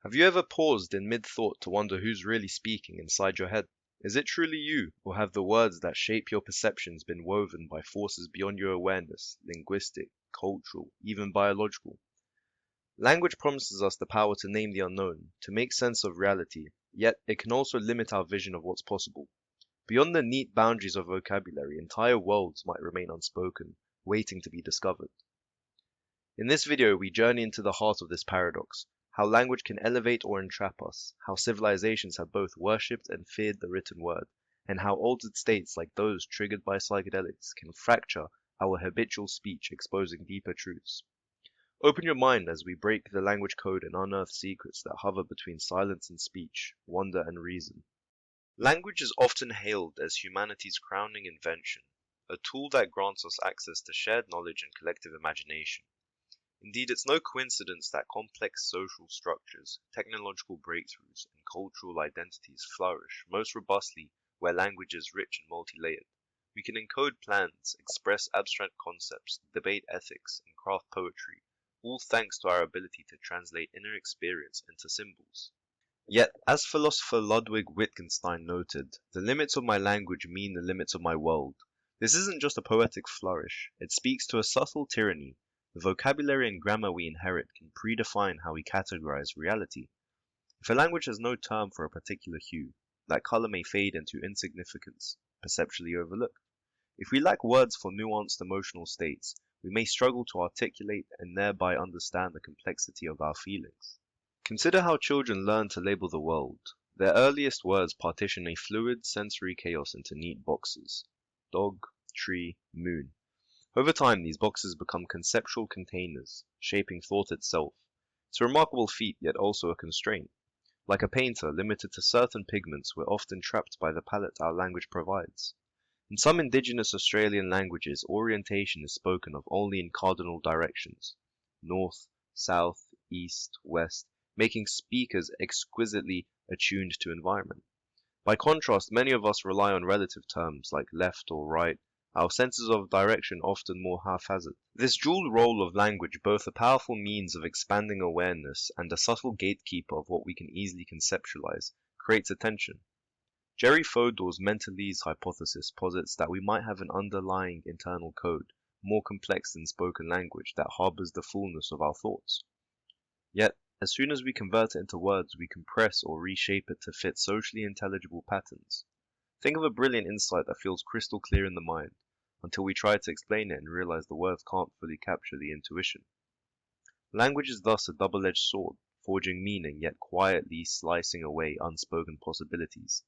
Have you ever paused in mid-thought to wonder who's really speaking inside your head? Is it truly you, or have the words that shape your perceptions been woven by forces beyond your awareness, linguistic, cultural, even biological? Language promises us the power to name the unknown, to make sense of reality, yet it can also limit our vision of what's possible. Beyond the neat boundaries of vocabulary, entire worlds might remain unspoken, waiting to be discovered. In this video, we journey into the heart of this paradox, how language can elevate or entrap us, how civilizations have both worshipped and feared the written word, and how altered states like those triggered by psychedelics can fracture our habitual speech, exposing deeper truths. Open your mind as we break the language code and unearth secrets that hover between silence and speech, wonder and reason. Language is often hailed as humanity's crowning invention, a tool that grants us access to shared knowledge and collective imagination. Indeed, it's no coincidence that complex social structures, technological breakthroughs, and cultural identities flourish most robustly where language is rich and multi-layered. We can encode plans, express abstract concepts, debate ethics, and craft poetry, all thanks to our ability to translate inner experience into symbols. Yet, as philosopher Ludwig Wittgenstein noted, the limits of my language mean the limits of my world. This isn't just a poetic flourish, it speaks to a subtle tyranny. The vocabulary and grammar we inherit can predefine how we categorize reality. If a language has no term for a particular hue, that color may fade into insignificance, perceptually overlooked. If we lack words for nuanced emotional states, we may struggle to articulate and thereby understand the complexity of our feelings. Consider how children learn to label the world. Their earliest words partition a fluid sensory chaos into neat boxes: dog, tree, moon. Over time, these boxes become conceptual containers, shaping thought itself. It's a remarkable feat, yet also a constraint. Like a painter, limited to certain pigments, we're often trapped by the palette our language provides. In some indigenous Australian languages, orientation is spoken of only in cardinal directions: north, south, east, west, making speakers exquisitely attuned to environment. By contrast, many of us rely on relative terms like left or right, our senses of direction often more haphazard. This dual role of language, both a powerful means of expanding awareness and a subtle gatekeeper of what we can easily conceptualize, creates a tension. Jerry Fodor's mentalese hypothesis posits that we might have an underlying internal code, more complex than spoken language, that harbors the fullness of our thoughts. Yet, as soon as we convert it into words, we compress or reshape it to fit socially intelligible patterns. Think of a brilliant insight that feels crystal clear in the mind, until we try to explain it and realize the words can't fully capture the intuition. Language is thus a double-edged sword, forging meaning yet quietly slicing away unspoken possibilities.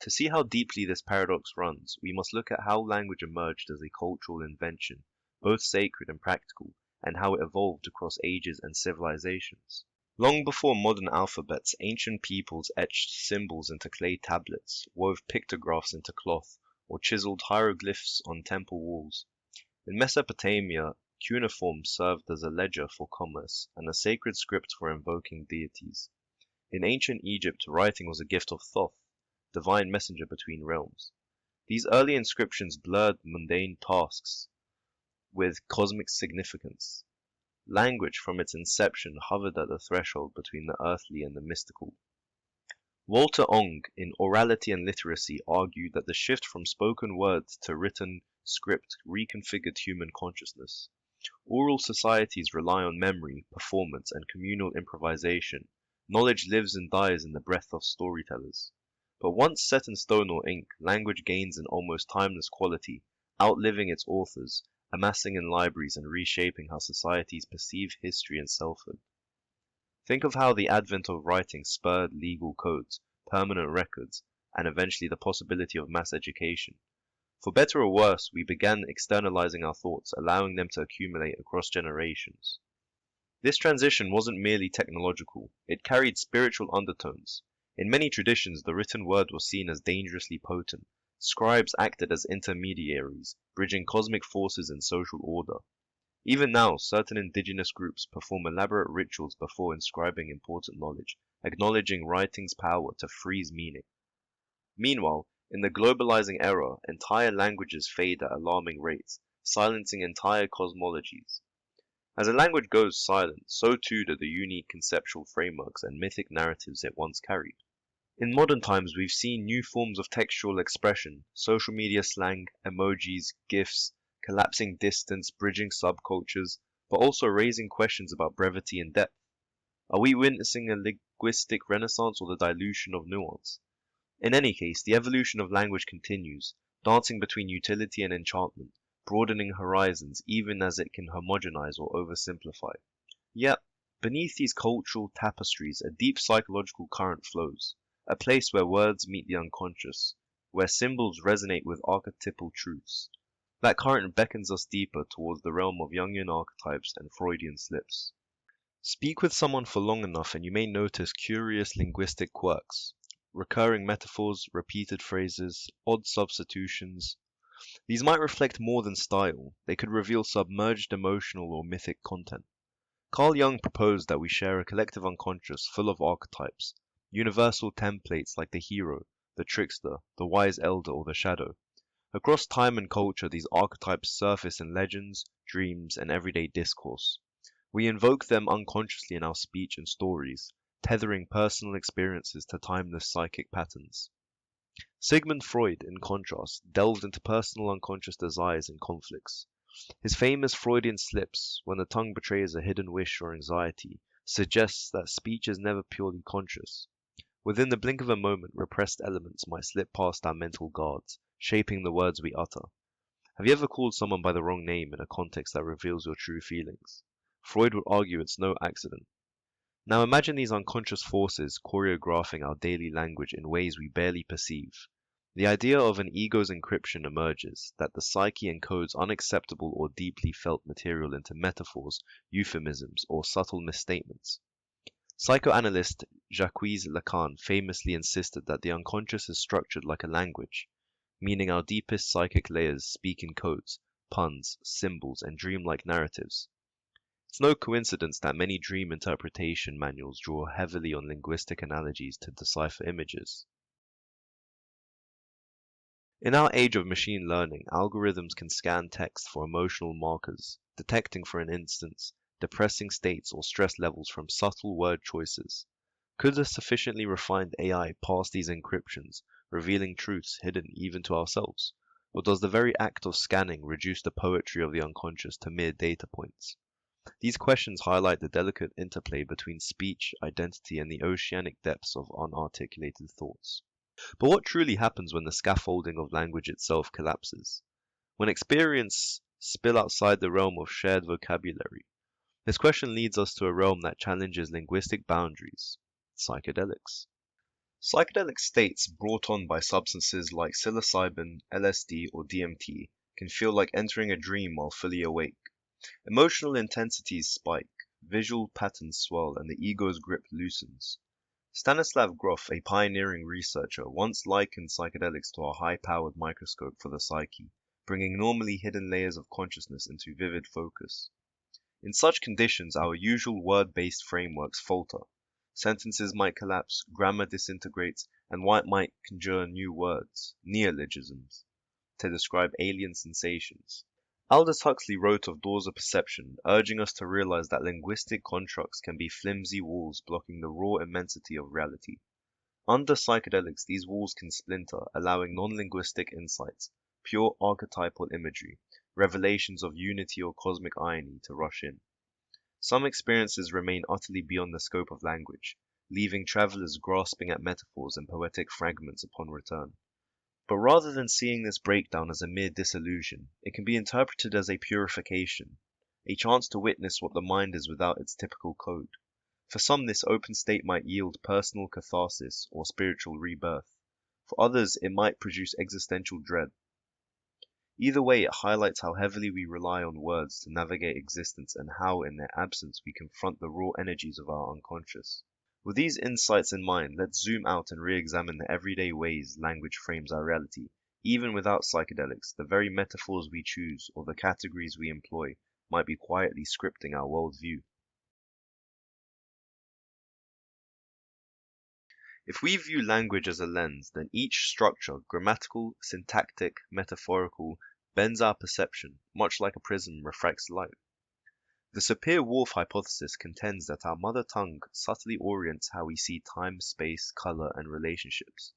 To see how deeply this paradox runs, we must look at how language emerged as a cultural invention, both sacred and practical, and how it evolved across ages and civilizations. Long before modern alphabets, ancient peoples etched symbols into clay tablets, wove pictographs into cloth, or chiseled hieroglyphs on temple walls. In Mesopotamia, cuneiform served as a ledger for commerce and a sacred script for invoking deities. In ancient Egypt, writing was a gift of Thoth, divine messenger between realms. These early inscriptions blurred mundane tasks with cosmic significance. Language, from its inception, hovered at the threshold between the earthly and the mystical. Walter Ong, in Orality and Literacy, argued that the shift from spoken words to written script reconfigured human consciousness. Oral societies rely on memory, performance, and communal improvisation. Knowledge lives and dies in the breath of storytellers. But once set in stone or ink, language gains an almost timeless quality, outliving its authors, amassing in libraries and reshaping how societies perceive history and selfhood. Think of how the advent of writing spurred legal codes, permanent records, and eventually the possibility of mass education. For better or worse, we began externalizing our thoughts, allowing them to accumulate across generations. This transition wasn't merely technological, it carried spiritual undertones. In many traditions, the written word was seen as dangerously potent. Scribes acted as intermediaries, bridging cosmic forces and social order. Even now, certain indigenous groups perform elaborate rituals before inscribing important knowledge, acknowledging writing's power to freeze meaning. Meanwhile, in the globalizing era, entire languages fade at alarming rates, silencing entire cosmologies. As a language goes silent, so too do the unique conceptual frameworks and mythic narratives it once carried. In modern times, we've seen new forms of textual expression, social media slang, emojis, GIFs, collapsing distance, bridging subcultures, but also raising questions about brevity and depth. Are we witnessing a linguistic renaissance or the dilution of nuance? In any case, the evolution of language continues, dancing between utility and enchantment, broadening horizons even as it can homogenize or oversimplify. Yet, beneath these cultural tapestries, a deep psychological current flows, a place where words meet the unconscious, where symbols resonate with archetypal truths. That current beckons us deeper towards the realm of Jungian archetypes and Freudian slips. Speak with someone for long enough and you may notice curious linguistic quirks, recurring metaphors, repeated phrases, odd substitutions. These might reflect more than style, they could reveal submerged emotional or mythic content. Carl Jung proposed that we share a collective unconscious full of archetypes, universal templates like the hero, the trickster, the wise elder, or the shadow. Across time and culture, these archetypes surface in legends, dreams, and everyday discourse. We invoke them unconsciously in our speech and stories, tethering personal experiences to timeless psychic patterns. Sigmund Freud, in contrast, delved into personal unconscious desires and conflicts. His famous Freudian slips, when the tongue betrays a hidden wish or anxiety, suggests that speech is never purely conscious. Within the blink of a moment, repressed elements might slip past our mental guards, shaping the words we utter. Have you ever called someone by the wrong name in a context that reveals your true feelings? Freud would argue it's no accident. Now imagine these unconscious forces choreographing our daily language in ways we barely perceive. The idea of an ego's encryption emerges, that the psyche encodes unacceptable or deeply felt material into metaphors, euphemisms, or subtle misstatements. Psychoanalyst Jacques Lacan famously insisted that the unconscious is structured like a language, meaning our deepest psychic layers speak in codes, puns, symbols, and dreamlike narratives. It's no coincidence that many dream interpretation manuals draw heavily on linguistic analogies to decipher images. In our age of machine learning, algorithms can scan text for emotional markers, detecting, for an instance, depressing states or stress levels from subtle word choices. Could a sufficiently refined AI pass these encryptions, revealing truths hidden even to ourselves? Or does the very act of scanning reduce the poetry of the unconscious to mere data points? These questions highlight the delicate interplay between speech, identity, and the oceanic depths of unarticulated thoughts. But what truly happens when the scaffolding of language itself collapses? When experience spill outside the realm of shared vocabulary? This question leads us to a realm that challenges linguistic boundaries: psychedelics. Psychedelic states brought on by substances like psilocybin, LSD, or DMT can feel like entering a dream while fully awake. Emotional intensities spike, visual patterns swell, and the ego's grip loosens. Stanislav Grof, a pioneering researcher, once likened psychedelics to a high-powered microscope for the psyche, bringing normally hidden layers of consciousness into vivid focus. In such conditions, our usual word-based frameworks falter. Sentences might collapse, grammar disintegrates, and one might conjure new words, neologisms, to describe alien sensations. Aldous Huxley wrote of doors of perception, urging us to realize that linguistic constructs can be flimsy walls blocking the raw immensity of reality. Under psychedelics, these walls can splinter, allowing non-linguistic insights, pure archetypal imagery, revelations of unity or cosmic irony to rush in. Some experiences remain utterly beyond the scope of language, leaving travelers grasping at metaphors and poetic fragments upon return. But rather than seeing this breakdown as a mere dissolution, it can be interpreted as a purification, a chance to witness what the mind is without its typical code. For some, this open state might yield personal catharsis or spiritual rebirth. For others, it might produce existential dread. Either way, it highlights how heavily we rely on words to navigate existence and how, in their absence, we confront the raw energies of our unconscious. With these insights in mind, let's zoom out and re-examine the everyday ways language frames our reality. Even without psychedelics, the very metaphors we choose or the categories we employ might be quietly scripting our worldview. If we view language as a lens, then each structure, grammatical, syntactic, metaphorical, bends our perception, much like a prism refracts light. The Sapir-Whorf hypothesis contends that our mother tongue subtly orients how we see time, space, color, and relationships.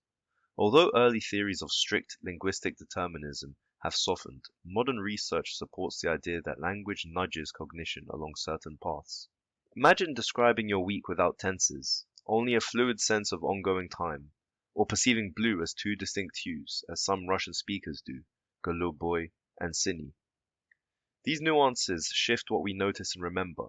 Although early theories of strict linguistic determinism have softened, modern research supports the idea that language nudges cognition along certain paths. Imagine describing your week without tenses, only a fluid sense of ongoing time, or perceiving blue as two distinct hues, as some Russian speakers do, goluboy and sini. These nuances shift what we notice and remember.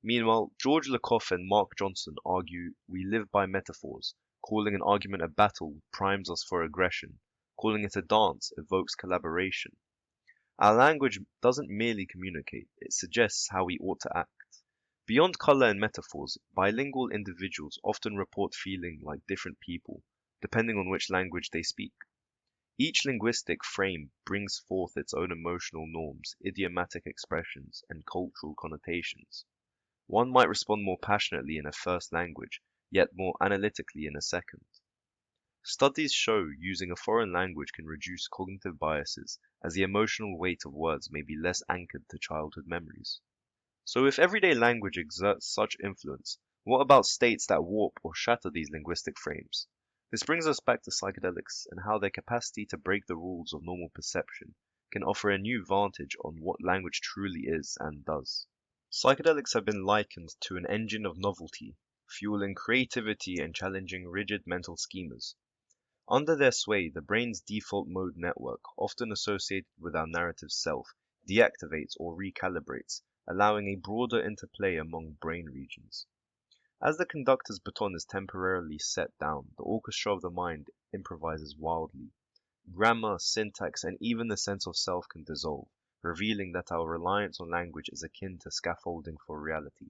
Meanwhile, George Lakoff and Mark Johnson argue we live by metaphors. Calling an argument a battle primes us for aggression. Calling it a dance evokes collaboration. Our language doesn't merely communicate, it suggests how we ought to act. Beyond color and metaphors, bilingual individuals often report feeling like different people, depending on which language they speak. Each linguistic frame brings forth its own emotional norms, idiomatic expressions, and cultural connotations. One might respond more passionately in a first language, yet more analytically in a second. Studies show using a foreign language can reduce cognitive biases, as the emotional weight of words may be less anchored to childhood memories. So if everyday language exerts such influence, what about states that warp or shatter these linguistic frames? This brings us back to psychedelics and how their capacity to break the rules of normal perception can offer a new vantage on what language truly is and does. Psychedelics have been likened to an engine of novelty, fueling creativity and challenging rigid mental schemas. Under their sway, the brain's default mode network, often associated with our narrative self, deactivates or recalibrates, allowing a broader interplay among brain regions. As the conductor's baton is temporarily set down, the orchestra of the mind improvises wildly. Grammar, syntax, and even the sense of self can dissolve, revealing that our reliance on language is akin to scaffolding for reality.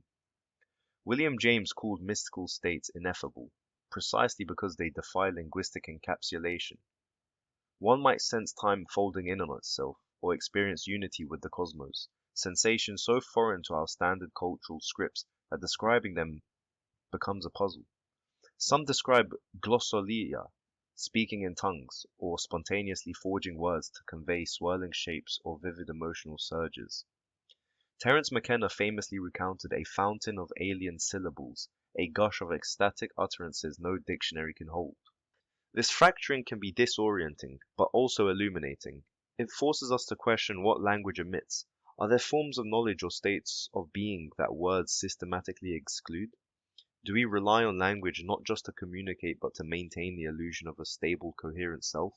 William James called mystical states ineffable, precisely because they defy linguistic encapsulation. One might sense time folding in on itself, or experience unity with the cosmos, sensations so foreign to our standard cultural scripts that describing them becomes a puzzle. Some describe glossolalia, speaking in tongues, or spontaneously forging words to convey swirling shapes or vivid emotional surges. Terence McKenna famously recounted a fountain of alien syllables, a gush of ecstatic utterances no dictionary can hold. This fracturing can be disorienting, but also illuminating. It forces us to question what language emits. Are there forms of knowledge or states of being that words systematically exclude? Do we rely on language not just to communicate but to maintain the illusion of a stable, coherent self?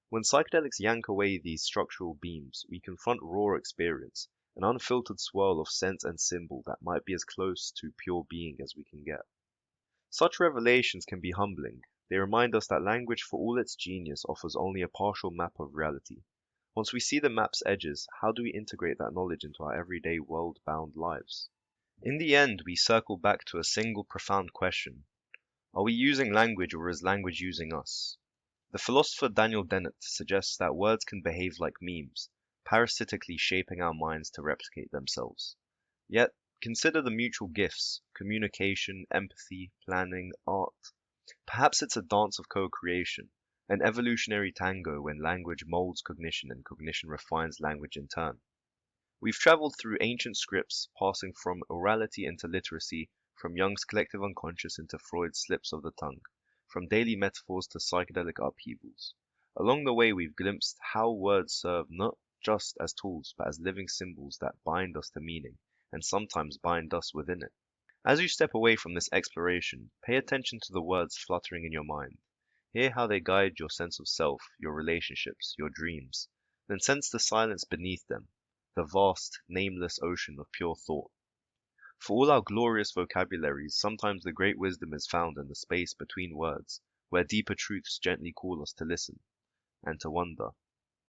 When psychedelics yank away these structural beams, we confront raw experience, an unfiltered swirl of sense and symbol that might be as close to pure being as we can get. Such revelations can be humbling. They remind us that language, for all its genius, offers only a partial map of reality. Once we see the map's edges, how do we integrate that knowledge into our everyday world-bound lives? In the end, we circle back to a single profound question. Are we using language or is language using us? The philosopher Daniel Dennett suggests that words can behave like memes, parasitically shaping our minds to replicate themselves. Yet, consider the mutual gifts, communication, empathy, planning, art. Perhaps it's a dance of co-creation, an evolutionary tango when language molds cognition and cognition refines language in turn. We've traveled through ancient scripts, passing from orality into literacy, from Jung's collective unconscious into Freud's slips of the tongue, from daily metaphors to psychedelic upheavals. Along the way, we've glimpsed how words serve not just as tools, but as living symbols that bind us to meaning, and sometimes bind us within it. As you step away from this exploration, pay attention to the words fluttering in your mind. Hear how they guide your sense of self, your relationships, your dreams. Then sense the silence beneath them, the vast, nameless ocean of pure thought. For all our glorious vocabularies, sometimes the great wisdom is found in the space between words, where deeper truths gently call us to listen and to wonder.